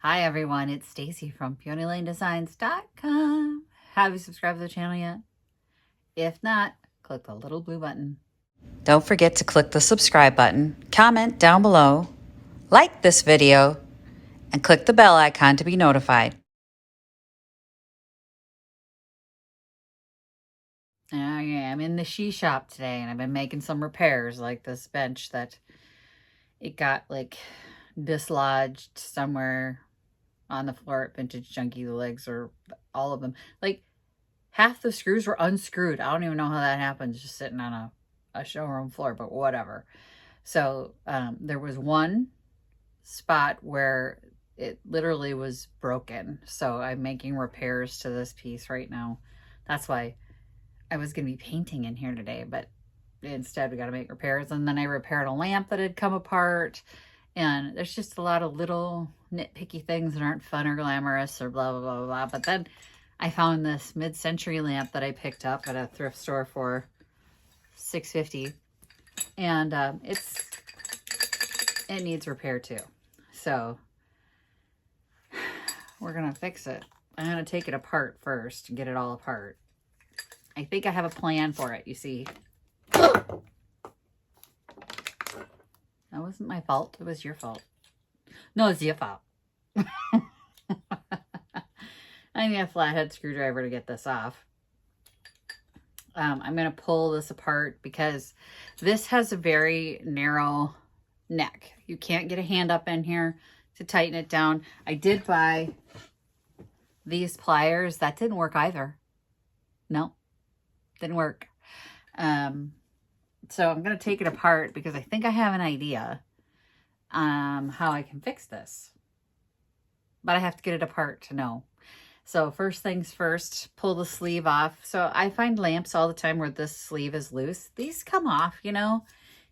Hi everyone, it's Stacy from PeonyLaneDesigns.com. Have you subscribed to the channel yet? If not, click the little blue button. Don't forget to click the subscribe button, comment down below, like this video, and click the bell icon to be notified. I'm in the she shop today and I've been making some repairs, like this bench that it got like dislodged somewhere on the floor at Vintage Junkie. The legs are all of them. Like half the screws were unscrewed. I don't even know how that happens just sitting on a showroom floor, but whatever. So there was one spot where it literally was broken. So I'm making repairs to this piece right now. That's why I was going to be painting in here today, but instead we got to make repairs. And then I repaired a lamp that had come apart. And there's just a lot of little nitpicky things that aren't fun or glamorous or blah, blah, blah, blah. But then I found this mid-century lamp that I picked up at a thrift store for $6.50. And it needs repair too. So we're going to fix it. I'm going to take it apart first and get it all apart. I think I have a plan for it, you see. That wasn't my fault. It was your fault. No, it's your fault. I need a flathead screwdriver to get this off. I'm going to pull this apart because this has a very narrow neck. You can't get a hand up in here to tighten it down. I did buy these pliers. That didn't work either. No, didn't work. So I'm going to take it apart because I think I have an idea how I can fix this. But I have to get it apart to know. So first things first, pull the sleeve off. So I find lamps all the time where this sleeve is loose. These come off, you know.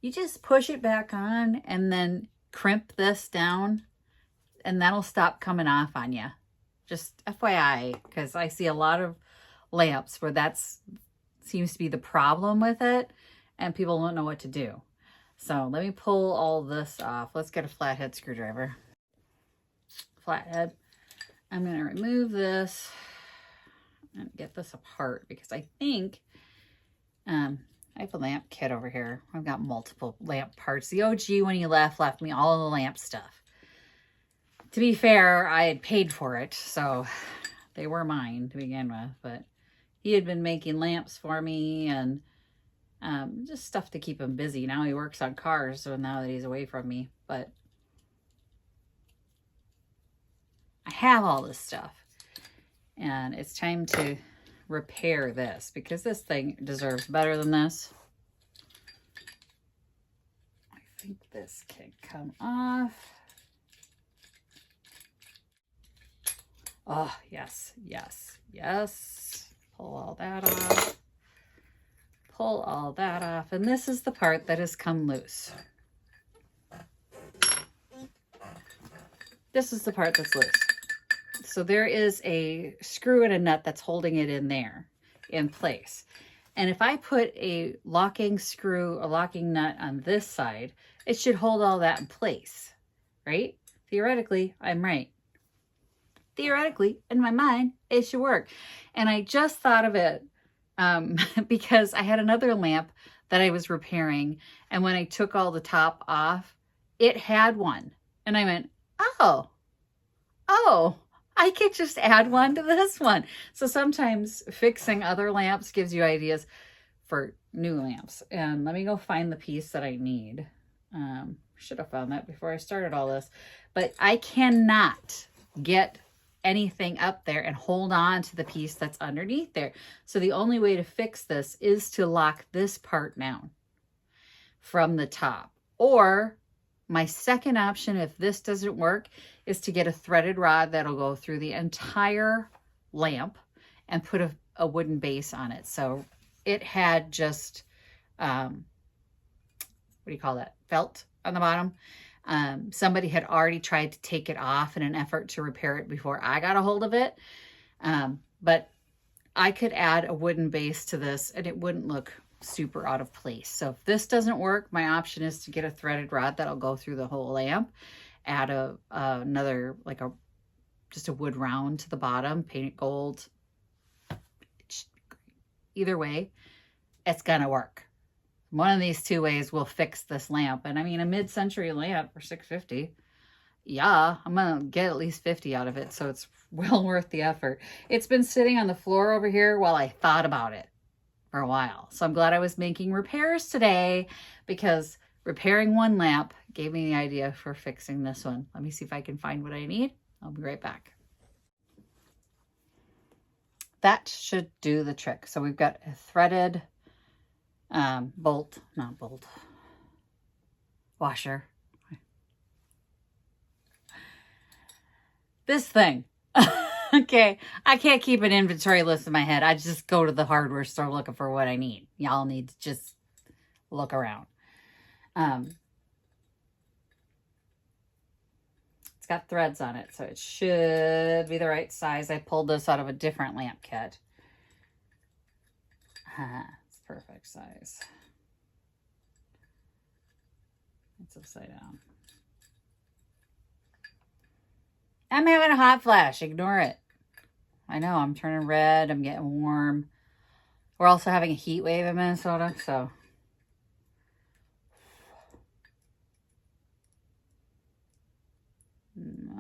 You just push it back on and then crimp this down and that'll stop coming off on you. Just FYI, because I see a lot of lamps where seems to be the problem with it and people don't know what to do. So let me pull all this off. Let's get a flathead screwdriver. Flathead. I'm going to remove this and get this apart because I think I have a lamp kit over here. I've got multiple lamp parts. The OG, when he left me all of the lamp stuff. To be fair, I had paid for it, so they were mine to begin with. But he had been making lamps for me and just stuff to keep him busy. Now he works on cars, so now that he's away from me. But I have all this stuff. And it's time to repair this because this thing deserves better than this. I think this can come off. Oh, yes, yes, yes. Pull all that off. Pull all that off. And this is the part that has come loose. This is the part that's loose. So there is a screw and a nut that's holding it in there in place. And if I put a locking screw, a locking nut on this side, it should hold all that in place, right? Theoretically, I'm right. Theoretically, in my mind, it should work. And I just thought of it because I had another lamp that I was repairing. And when I took all the top off, it had one. And I went, oh, I could just add one to this one. So sometimes fixing other lamps gives you ideas for new lamps. And let me go find the piece that I need. Should have found that before I started all this. But I cannot get anything up there and hold on to the piece that's underneath there. So the only way to fix this is to lock this part down from the top. Or my second option, if this doesn't work, is to get a threaded rod that'll go through the entire lamp and put a wooden base on it. So it had just, what do you call that? Felt on the bottom. Somebody had already tried to take it off in an effort to repair it before I got a hold of it. But I could add a wooden base to this and it wouldn't look super out of place. So if this doesn't work, my option is to get a threaded rod that'll go through the whole lamp, add another like a just a wood round to the bottom, paint it gold. Either way, it's gonna work. One of these two ways will fix this lamp. And I mean, a mid-century lamp for $6.50. Yeah, I'm gonna get at least 50 out of it, so it's well worth the effort. It's been sitting on the floor over here while I thought about it for a while. So I'm glad I was making repairs today, because repairing one lamp gave me the idea for fixing this one. Let me see if I can find what I need. I'll be right back. That should do the trick. So we've got a threaded washer. This thing. Okay, I can't keep an inventory list in my head. I just go to the hardware store looking for what I need. Y'all need to just look around. It's got threads on it, so it should be the right size. I pulled this out of a different lamp kit. It's perfect size. It's upside down. I'm having a hot flash. Ignore it. I know, I'm turning red. I'm getting warm. We're also having a heat wave in Minnesota, so.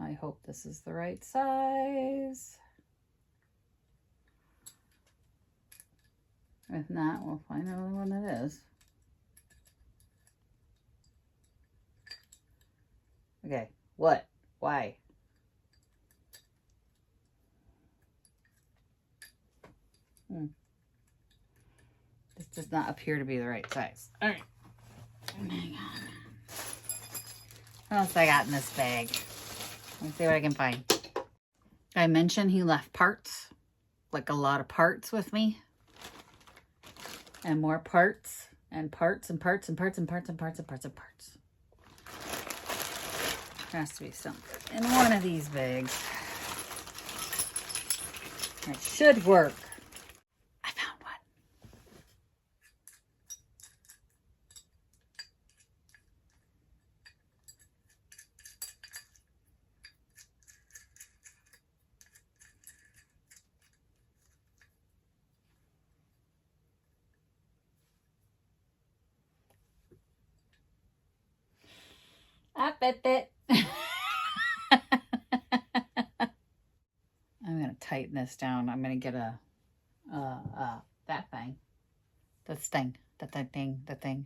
I hope this is the right size. If not, we'll find out one that is. Okay, what? Why? This does not appear to be the right size. All right. Hang on. What else I got in this bag? Let's see what I can find. I mentioned he left parts, like a lot of parts with me. And more parts, and parts, and parts, and parts, and parts, and parts, and parts, and parts. There has to be something in one of these bags. It should work. I found one. I bet that. I'm going to tighten this down. I'm going to get that thing. The thing.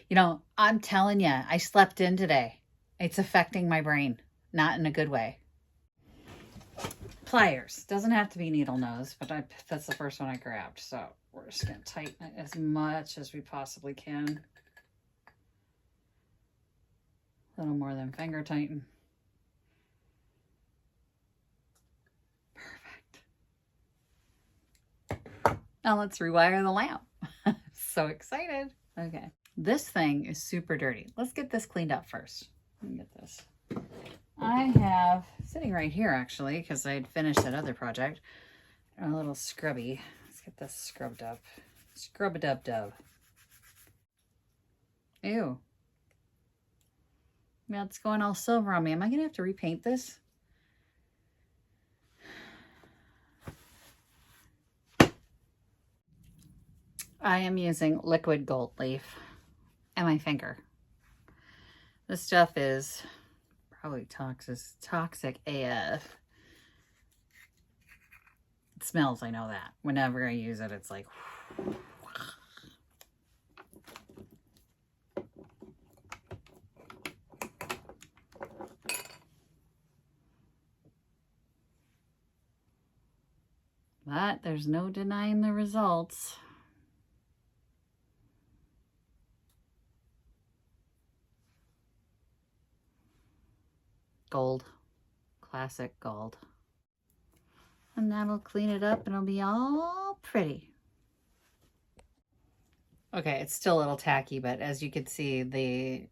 You know, I'm telling you, I slept in today. It's affecting my brain. Not in a good way. Pliers. Doesn't have to be needle nose, but that's the first one I grabbed. So we're just going to tighten it as much as we possibly can. A little more than finger tighten. Perfect. Now let's rewire the lamp. So excited. Okay. This thing is super dirty. Let's get this cleaned up first. Let me get this. I have, sitting right here actually, because I had finished that other project, a little scrubby. Let's get this scrubbed up. Scrub-a-dub-dub. Ew. Now it's going all silver on me. Am I going to have to repaint this? I am using liquid gold leaf and my finger. This stuff is probably toxic AF. It smells, I know that. Whenever I use it, it's like... But there's no denying the results. Gold. Classic gold. And that'll clean it up and it'll be all pretty. Okay, it's still a little tacky, but as you can see, the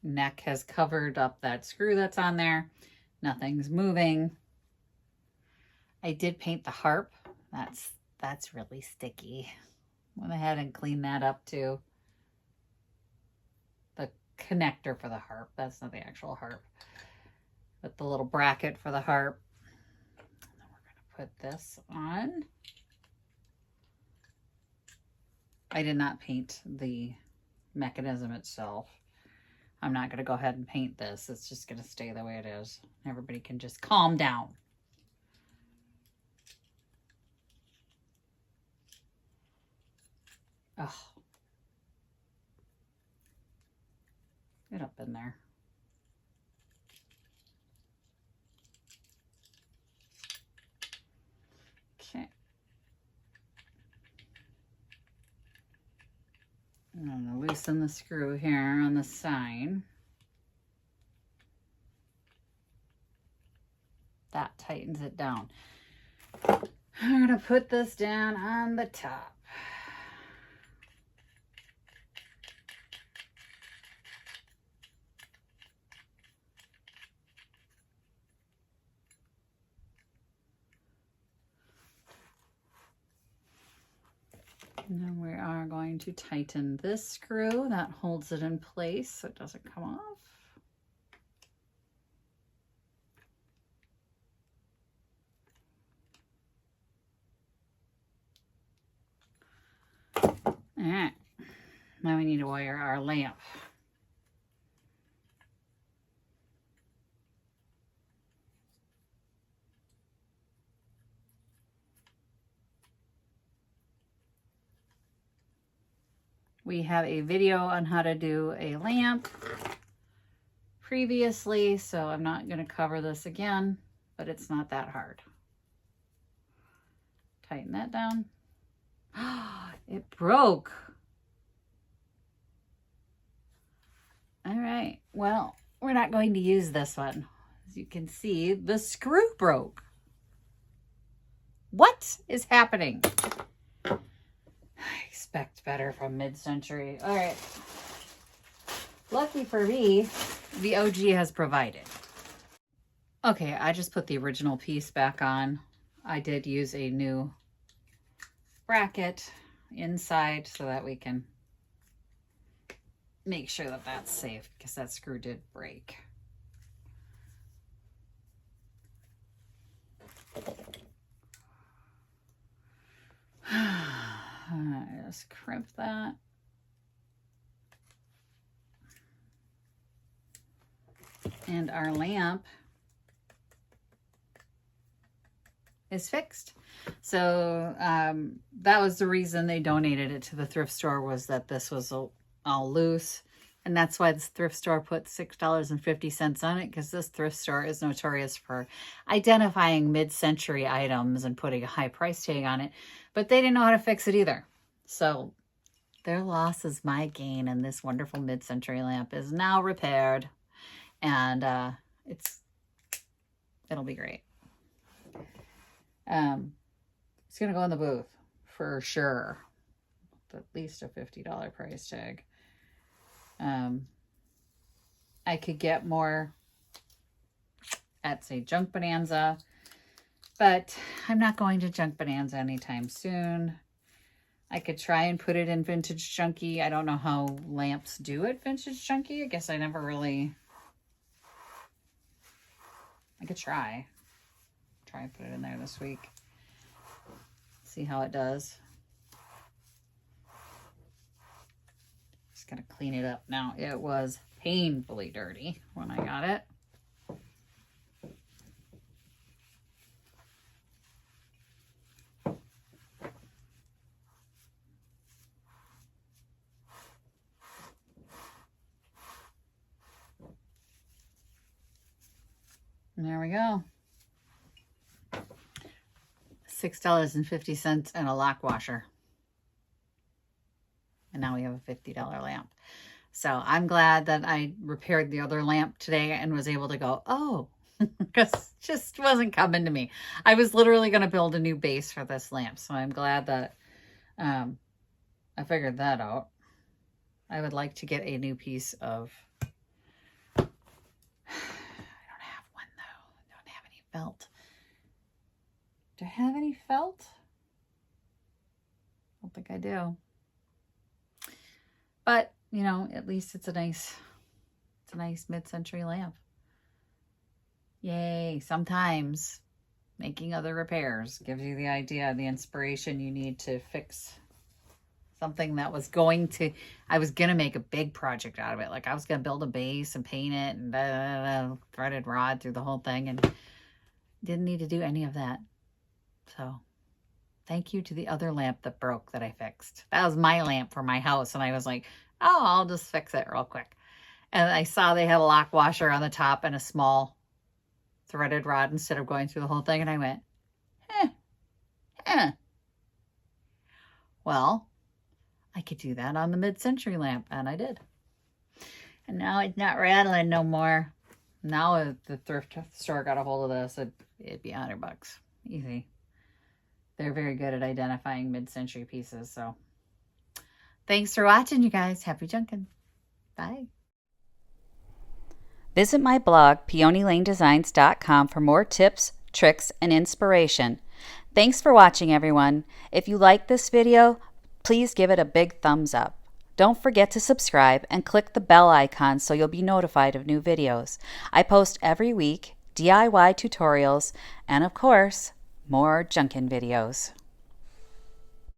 neck has covered up that screw that's on there. Nothing's moving. I did paint the harp. That's really sticky. Went ahead and cleaned that up too. The connector for the harp. That's not the actual harp. But the little bracket for the harp. put this on. I did not paint the mechanism itself. I'm not going to go ahead and paint this. It's just going to stay the way it is. Everybody can just calm down. Oh, get up in there. Okay. I'm going to loosen the screw here on the side. That tightens it down. I'm going to put this down on the top. And then we are going to tighten this screw that holds it in place so it doesn't come off. All right, now we need to wire our lamp. We have a video on how to do a lamp previously, so I'm not going to cover this again, but it's not that hard. Tighten that down. It broke. All right, well, we're not going to use this one. As you can see, the screw broke. What is happening? I expect better from mid-century. All right. Lucky for me, the OG has provided. Okay, I just put the original piece back on. I did use a new bracket inside so that we can make sure that that's safe because that screw did break. Just crimp that. And our lamp is fixed. So that was the reason they donated it to the thrift store, was that this was all loose. And that's why this thrift store put $6.50 on it, because this thrift store is notorious for identifying mid-century items and putting a high price tag on it. But they didn't know how to fix it either. So their loss is my gain, and this wonderful mid-century lamp is now repaired. And it'll be great. It's going to go in the booth for sure. With at least a $50 price tag. I could get more at, say, Junk Bonanza, but I'm not going to Junk Bonanza anytime soon. I could try and put it in Vintage Junkie. I don't know how lamps do at Vintage Junkie. I guess I never really... I could try and put it in there this week. See how it does. Just gonna clean it up now. It was painfully dirty when I got it. And there we go. $6.50 and a lock washer. And now we have a $50 lamp. So I'm glad that I repaired the other lamp today and was able to go, oh, because it just wasn't coming to me. I was literally going to build a new base for this lamp. So I'm glad that I figured that out. I would like to get a new piece of... I don't have one though. I don't have any felt. Do I have any felt? I don't think I do. But, you know, at least it's a nice mid-century lamp. Yay. Sometimes making other repairs. Gives you the idea, the inspiration you need to fix something that was going to, I was going to make a big project out of it. Like I was going to build a base and paint it and threaded rod through the whole thing, and didn't need to do any of that. So thank you to the other lamp that broke that I fixed. That was my lamp for my house. And I was like, oh, I'll just fix it real quick. And I saw they had a lock washer on the top and a small threaded rod instead of going through the whole thing. And I went, well, I could do that on the mid-century lamp. And I did. And now it's not rattling no more. Now if the thrift store got a hold of this, it'd be $100. Easy. They're very good at identifying mid-century pieces. So thanks for watching, you guys. Happy junkin'. Bye. Visit my blog, peonylanedesigns.com, for more tips, tricks, and inspiration. Thanks for watching, everyone. If you like this video, please give it a big thumbs up. Don't forget to subscribe and click the bell icon so you'll be notified of new videos. I post every week DIY tutorials and, of course, more junkin' videos.